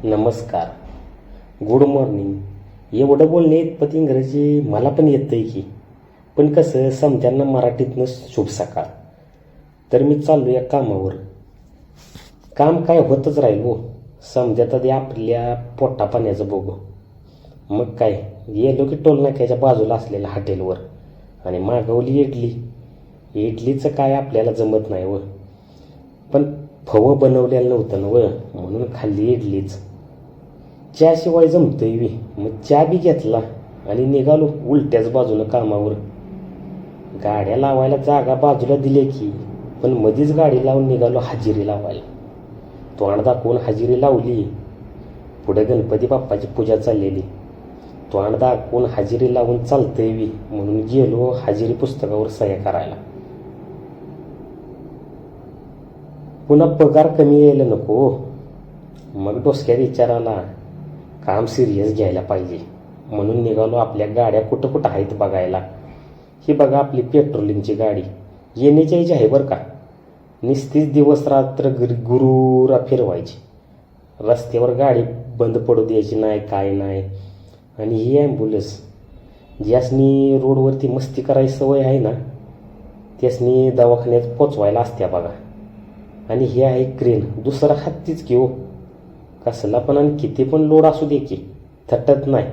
नमस्कार, good morning. एवढं बोलणे इतपत इंग्रजी मला पण येतंय की, पण कसं समत्यांना मराठीतनं शुभ सकाळ. तर मी चाललो या कामावर. काम काय होतच राहील हो, समजात आधी आपल्या पोटा पाण्याचं बघू. मग काय, गेलो की टोल नाक्याच्या बाजूला असलेल्या हॉटेलवर आणि मागवली इडली. इडलीचं काय आपल्याला जमत नाही व, पण फवं बनवलेलं नव्हतं ना व, म्हणून खाल्ली इडलीच. चहाशिवाय जमतंय वी, मग चहा बी घेतला आणि निघालो उलट्याच बाजूनं कामावर. गाड्या लावायला जागा बाजूला दिली की, पण मधीच गाडी लावून निघालो हजेरी लावायला. तोंड दाखवून हजेरी लावली. पुढे गणपती बाप्पाची पूजा चाललेली. तोंड दाखवून हजेरी लावून चालतंय वी, म्हणून गेलो हजेरी पुस्तकावर सह्या करायला. पुन्हा पगार कमी यायला नको. मग डोसक्यात विचार आला, काम सिरियस घ्यायला पाहिजे, म्हणून निघालो आपल्या गाड्या कुठं कुठं आहेत बघायला. ही बघा आपली पेट्रोलिंगची गाडी, येण्याची यायची आहे बरं का. निस्तीच दिवस रात्र गुरुरा फिरवायची. रस्त्यावर गाडी बंद पडू द्यायची नाही, काय नाही. आणि ही ॲम्ब्युलन्स, ज्यासनी रोडवरती मस्ती करायची सवय आहे ना, त्यासनी दवाखान्यात पोचवायला असत्या बघा. आणि हे आहे क्रेन, दुसरा हत्तीच की हो. कसला पण आणि किती पण लोड असू दे की, थटत नाही.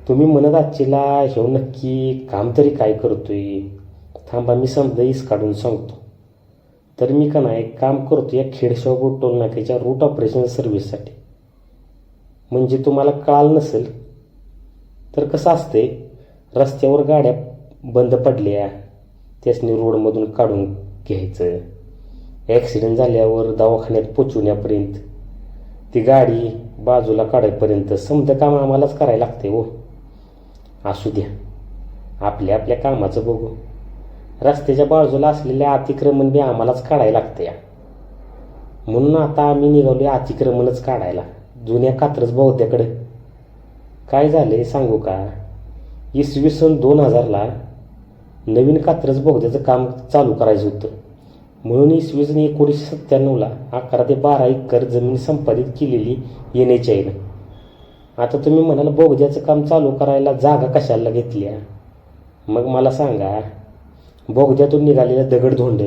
तुम्ही म्हणत आजचीला ह्यो नक्की काम तरी काय करतोय. थांबा, मी समजा इस काढून सांगतो. तर मी का नाही काम करतो या खेडशाव टोल नाक्याच्या रूट ऑपरेशन सर्व्हिससाठी. म्हणजे तुम्हाला कळालं नसेल तर कसं असते, रस्त्यावर गाड्या बंद पडल्या त्यासनी रोडमधून काढून घ्यायचं. ॲक्सिडेंट झाल्यावर दवाखान्यात पोचवण्यापर्यंत, ती गाडी बाजूला काढायपर्यंत समजा काम आम्हालाच करायला लागते हो. असू द्या, आपल्या आपल्या कामाचं बघू. रस्त्याच्या बाजूला असलेल्या अतिक्रमण बी आम्हालाच काढायला लागते या, म्हणून आता आम्ही निघालो अतिक्रमणच काढायला जुन्या कात्रज बौद्ध्याकडे. काय झालंय सांगू का, इसवी सन 2000ला नवीन कात्रज बौद्ध्याचं काम चालू करायचं होतं, म्हणून इसवी सन 1997ला 11 ते 12 एकर जमीन संपादित केलेली NHAनं. आता तुम्ही म्हणाल बोगद्याचं काम चालू करायला जागा कशाला घेतल्या. मग मला सांगा, बोगद्यातून निघालेलं दगडधोंड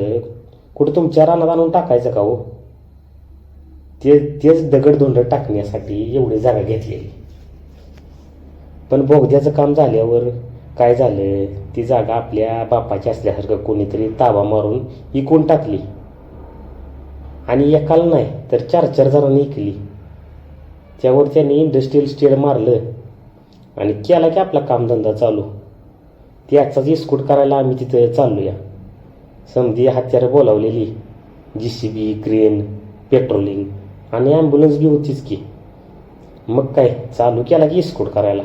कुठं तुमच्या रानात आणून टाकायचं का हो. तेच दगडधोंड टाकण्यासाठी एवढी जागा घेतलेली. पण बोगद्याचं काम झाल्यावर काय झालं, ती जागा आपल्या बापाची असल्यासारखं कोणीतरी ताबा मारून इकून टाकली. आणि एकाला नाही तर 4-4 जणांनी इकली. त्यावर त्यांनी इंडस्ट्रियल स्टेड मारलं आणि केला की आपला कामधंदा चालू. त्याचाच इस्कूट करायला आम्ही तिथं चाललो या. समधी हत्यारं बोलावलेली, JCB, क्रेन, पेट्रोलिंग आणि ॲम्ब्युलन्स बी होतीच की. मग काय चालू केला की इस्कूट करायला.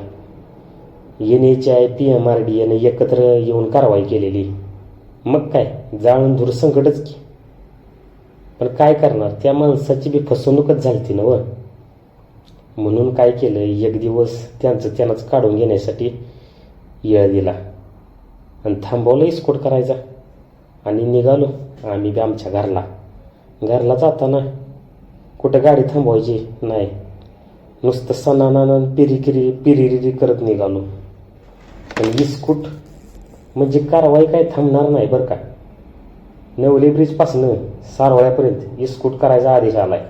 NHI PMRDAने एकत्र येऊन कारवाई केलेली. मग काय जाळून धूर संकटच की. पण काय करणार, त्या माणसाची बी फसवणूकच झाली ना व. म्हणून काय केलं, एक दिवस त्यांनाच काढून घेण्यासाठी येळ दिला आणि थांबवलं इस्कोट करायचा. आणि निघालो आम्ही बी आमच्या घरला जाताना कुठं गाडी थांबवायची नाही, नुसतं सणानानं पिरिरी करत निघालो. पण इस्कूट म्हणजे कारवाई काय थांबणार नाही बरं का. नवली ब्रिजपासनं सारवळ्यापर्यंत इस्कूट करायचा आदेश आलाय.